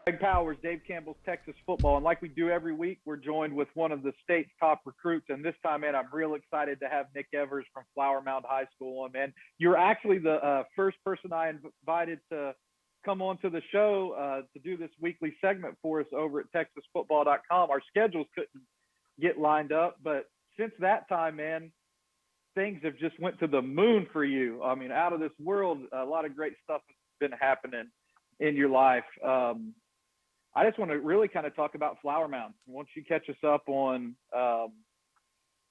Greg Powers, Dave Campbell's Texas Football. And like we do every week, we're joined with one of the state's top recruits. And this time, man, I'm real excited to have Nick Evers from Flower Mound High School on, man. You're actually the first person I invited to come on to the show to do this weekly segment for us over at TexasFootball.com. Our schedules couldn't get lined up, but since that time, man, things have just went to the moon for you. I mean, out of this world, a lot of great stuff has been happening in your life. I just want to really kind of talk about Flower Mound. Why don't you catch us up on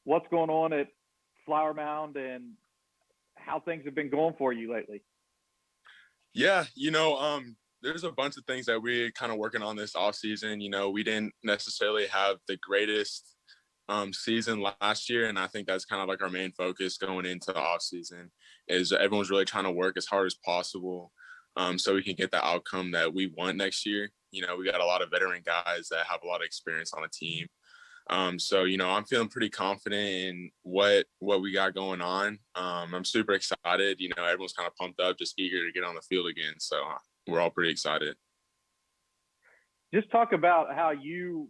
what's going on at Flower Mound and how things have been going for you lately? Yeah, there's a bunch of things that we're kind of working on this off season. We didn't necessarily have the greatest season last year, and I think that's kind of like our main focus going into the off season is everyone's really trying to work as hard as possible so we can get the outcome that we want next year. We got a lot of veteran guys that have a lot of experience on the team. So I'm feeling pretty confident in what we got going on. I'm super excited. Everyone's kind of pumped up, just eager to get on the field again. So we're all pretty excited. Just talk about how you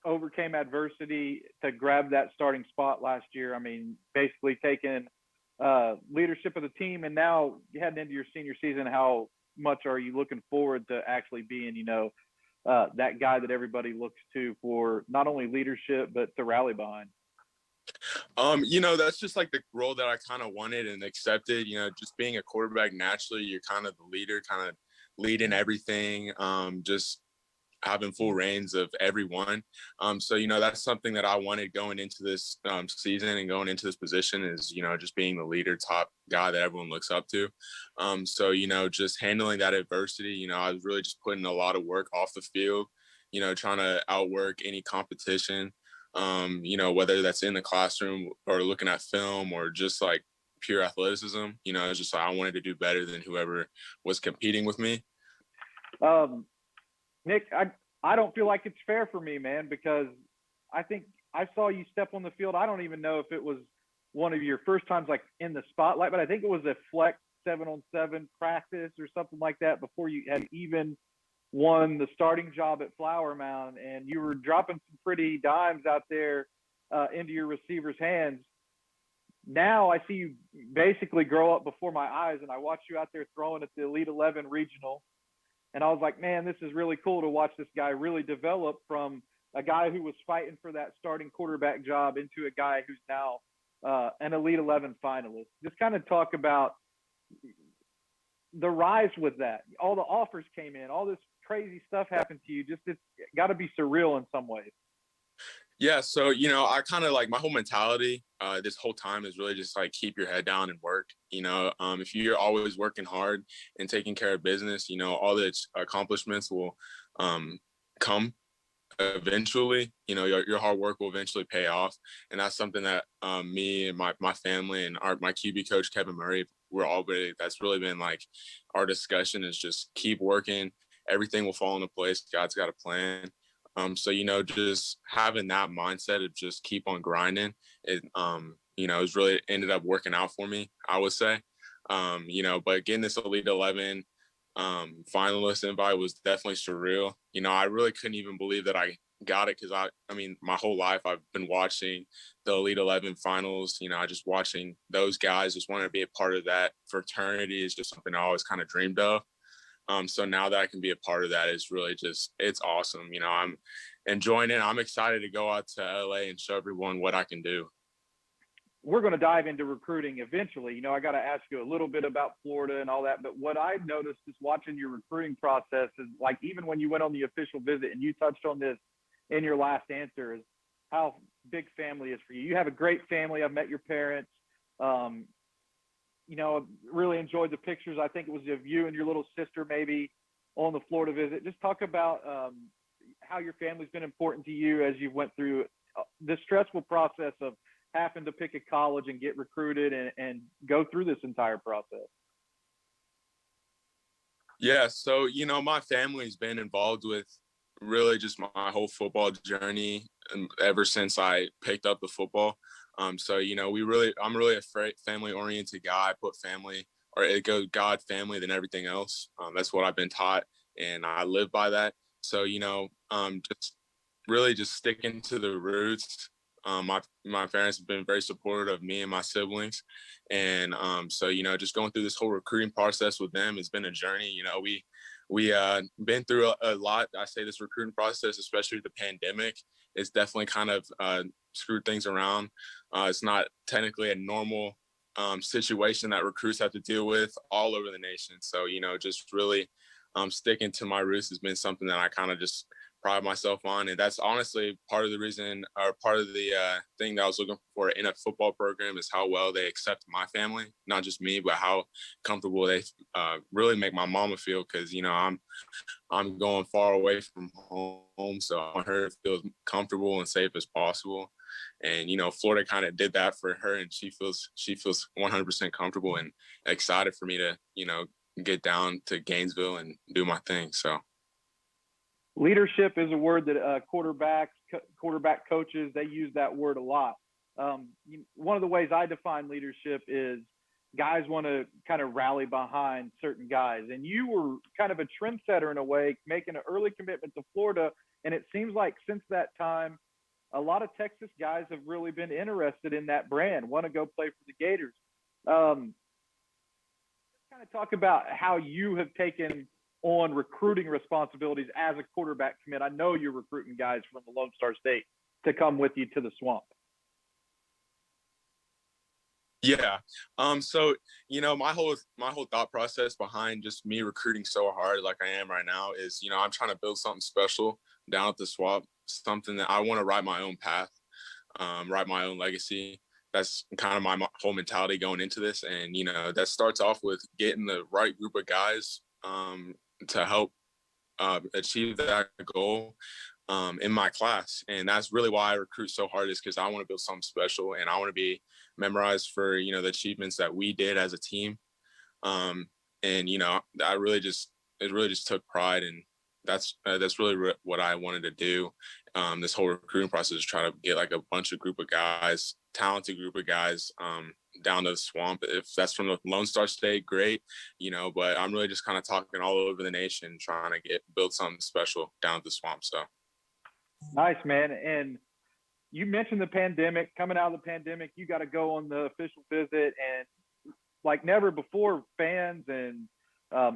overcame adversity to grab that starting spot last year. I mean, basically taking leadership of the team, and now heading into your senior season, how much are you looking forward to actually being, that guy that everybody looks to for not only leadership, but to rally behind? That's just like the role that I kind of wanted and accepted. Just being a quarterback, naturally, you're kind of the leader, kind of leading everything, just having full reins of everyone. So that's something that I wanted going into this season and going into this position is, just being the leader, top guy that everyone looks up to. So, just handling that adversity, I was really just putting a lot of work off the field, trying to outwork any competition, whether that's in the classroom or looking at film or just like pure athleticism. It's just like I wanted to do better than whoever was competing with me. Nick, I don't feel like it's fair for me, man, because I think I saw you step on the field. I don't even know if it was one of your first times like in the spotlight, but I think it was a flex 7-on-7 practice or something like that before you had even won the starting job at Flower Mound, and you were dropping some pretty dimes out there into your receiver's hands. Now I see you basically grow up before my eyes, and I watch you out there throwing at the Elite 11 regional. And I was like, man, this is really cool to watch this guy really develop from a guy who was fighting for that starting quarterback job into a guy who's now an Elite 11 finalist. Just kind of talk about the rise with that. All the offers came in, all this crazy stuff happened to you. Just it's got to be surreal in some ways. Yeah, so I kind of like my whole mentality this whole time is really just like keep your head down and work. If you're always working hard and taking care of business, all the accomplishments will come eventually. Your hard work will eventually pay off, and that's something that me and my family and my QB coach Kevin Murray, that's really been like our discussion is just keep working. Everything will fall into place. God's got a plan. So, just having that mindset of just keep on grinding, it's really ended up working out for me, I would say. But getting this Elite 11 finalist invite was definitely surreal. I really couldn't even believe that I got it because I mean, my whole life I've been watching the Elite 11 finals, just watching those guys, just wanted to be a part of that fraternity is just something I always kind of dreamed of. So now that I can be a part of that is really it's awesome. I'm enjoying it. I'm excited to go out to LA and show everyone what I can do. We're going to dive into recruiting eventually. I got to ask you a little bit about Florida and all that. But what I've noticed is watching your recruiting process is like, even when you went on the official visit, and you touched on this in your last answer, is how big family is for you. You have a great family. I've met your parents. Really enjoyed the pictures. I think it was of you and your little sister maybe on the Florida visit. Just talk about how your family's been important to you as you went through the stressful process of having to pick a college and get recruited and go through this entire process. Yeah, so, my family's been involved with really just my whole football journey ever since I picked up the football. So, I'm really a family-oriented guy. I put family, or it goes God, family, than everything else. That's what I've been taught, and I live by that. So, just really just sticking to the roots. My parents have been very supportive of me and my siblings, and so just going through this whole recruiting process with them has been a journey. We been through a lot. I say this recruiting process, especially the pandemic, it's definitely kind of screwed things around. It's not technically a normal situation that recruits have to deal with all over the nation. So just really sticking to my roots has been something that I kind of just pride myself on, and that's honestly part of the reason, or part of the thing that I was looking for in a football program, is how well they accept my family, not just me, but how comfortable they really make my mama feel. Because I'm going far away from home, so I want her to feel as comfortable and safe as possible. And Florida kind of did that for her, and she feels 100% comfortable and excited for me to get down to Gainesville and do my thing. So. Leadership is a word that quarterback coaches, they use that word a lot. One of the ways I define leadership is guys want to kind of rally behind certain guys. And you were kind of a trendsetter in a way, making an early commitment to Florida. And it seems like since that time, a lot of Texas guys have really been interested in that brand, want to go play for the Gators. Let's kind of talk about how you have taken on recruiting responsibilities as a quarterback commit. I know you're recruiting guys from the Lone Star State to come with you to the Swamp. Yeah. So my whole thought process behind just me recruiting so hard like I am right now is, I'm trying to build something special down at the Swamp, something that I want to write my own path, write my own legacy. That's kind of my whole mentality going into this. And, that starts off with getting the right group of guys to help achieve that goal in my class. And that's really why I recruit so hard, is because I want to build something special, and I want to be memorized for, the achievements that we did as a team. And, it really just took pride, and that's really what I wanted to do. This whole recruiting process is try to get like a bunch of group of guys, talented group of guys, down to the Swamp. If that's from the Lone Star State, great, but I'm really just kind of talking all over the nation, trying to build something special down at the Swamp. So. Nice, man. And you mentioned the pandemic. Coming out of the pandemic, you got to go on the official visit, and like never before, fans and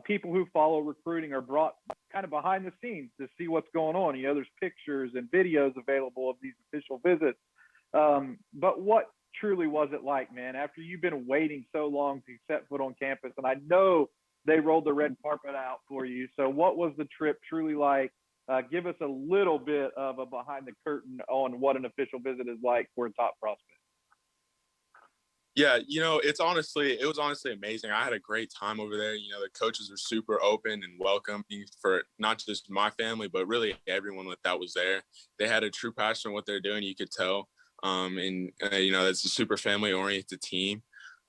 people who follow recruiting are brought kind of behind the scenes to see what's going on. There's pictures and videos available of these official visits. But what truly was it like, man, after you've been waiting so long to set foot on campus? And I know they rolled the red carpet out for you. So what was the trip truly like? Give us a little bit of a behind the curtain on what an official visit is like for a top prospect. Yeah, it was honestly amazing. I had a great time over there. The coaches were super open and welcoming for not just my family, but really everyone that was there. They had a true passion for what they're doing. You could tell. It's a super family oriented team.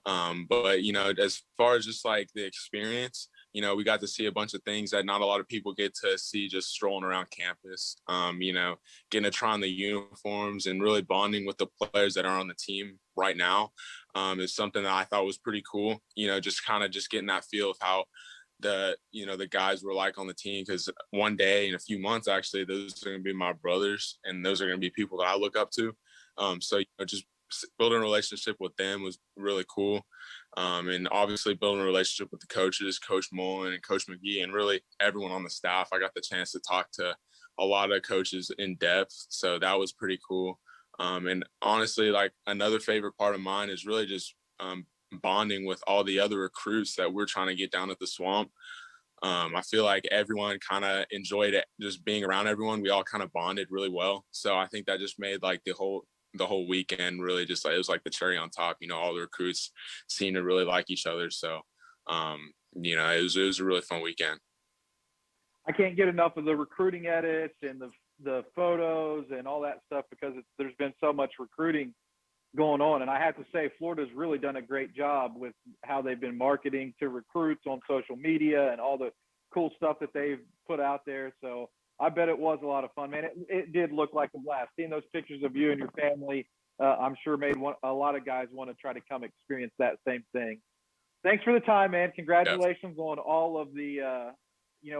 But as far as just like the experience, we got to see a bunch of things that not a lot of people get to see just strolling around campus. Getting to try on the uniforms and really bonding with the players that are on the team right now is something that I thought was pretty cool. Just kind of just getting that feel of how the guys were like on the team, because one day in a few months, actually, those are going to be my brothers, and those are going to be people that I look up to. So just building a relationship with them was really cool. And obviously building a relationship with the coaches, Coach Mullen and Coach McGee, and really everyone on the staff. I got the chance to talk to a lot of coaches in depth, so that was pretty cool. And honestly, like another favorite part of mine is really just bonding with all the other recruits that we're trying to get down at the Swamp. I feel like everyone kind of enjoyed it, just being around everyone. We all kind of bonded really well. So I think that just made like the whole weekend really just like, it was like the cherry on top. All the recruits seemed to really like each other. So, it was a really fun weekend. I can't get enough of the recruiting edits and the photos and all that stuff, because there's been so much recruiting going on. And I have to say, Florida's really done a great job with how they've been marketing to recruits on social media and all the cool stuff that they've put out there. So I bet it was a lot of fun, man. It did look like a blast. Seeing those pictures of you and your family, I'm sure made a lot of guys want to try to come experience that same thing. Thanks for the time, man. Congratulations on all of the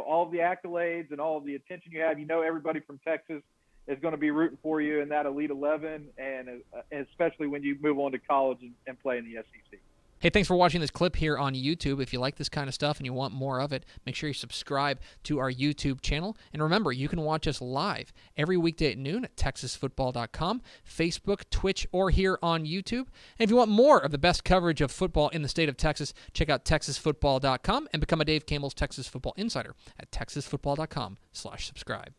all of the accolades and all of the attention you have. Everybody from Texas is going to be rooting for you in that Elite 11, and especially when you move on to college and play in the SEC. Hey, thanks for watching this clip here on YouTube. If you like this kind of stuff and you want more of it, make sure you subscribe to our YouTube channel. And remember, you can watch us live every weekday at noon at TexasFootball.com, Facebook, Twitch, or here on YouTube. And if you want more of the best coverage of football in the state of Texas, check out TexasFootball.com and become a Dave Campbell's Texas Football Insider at TexasFootball.com/subscribe.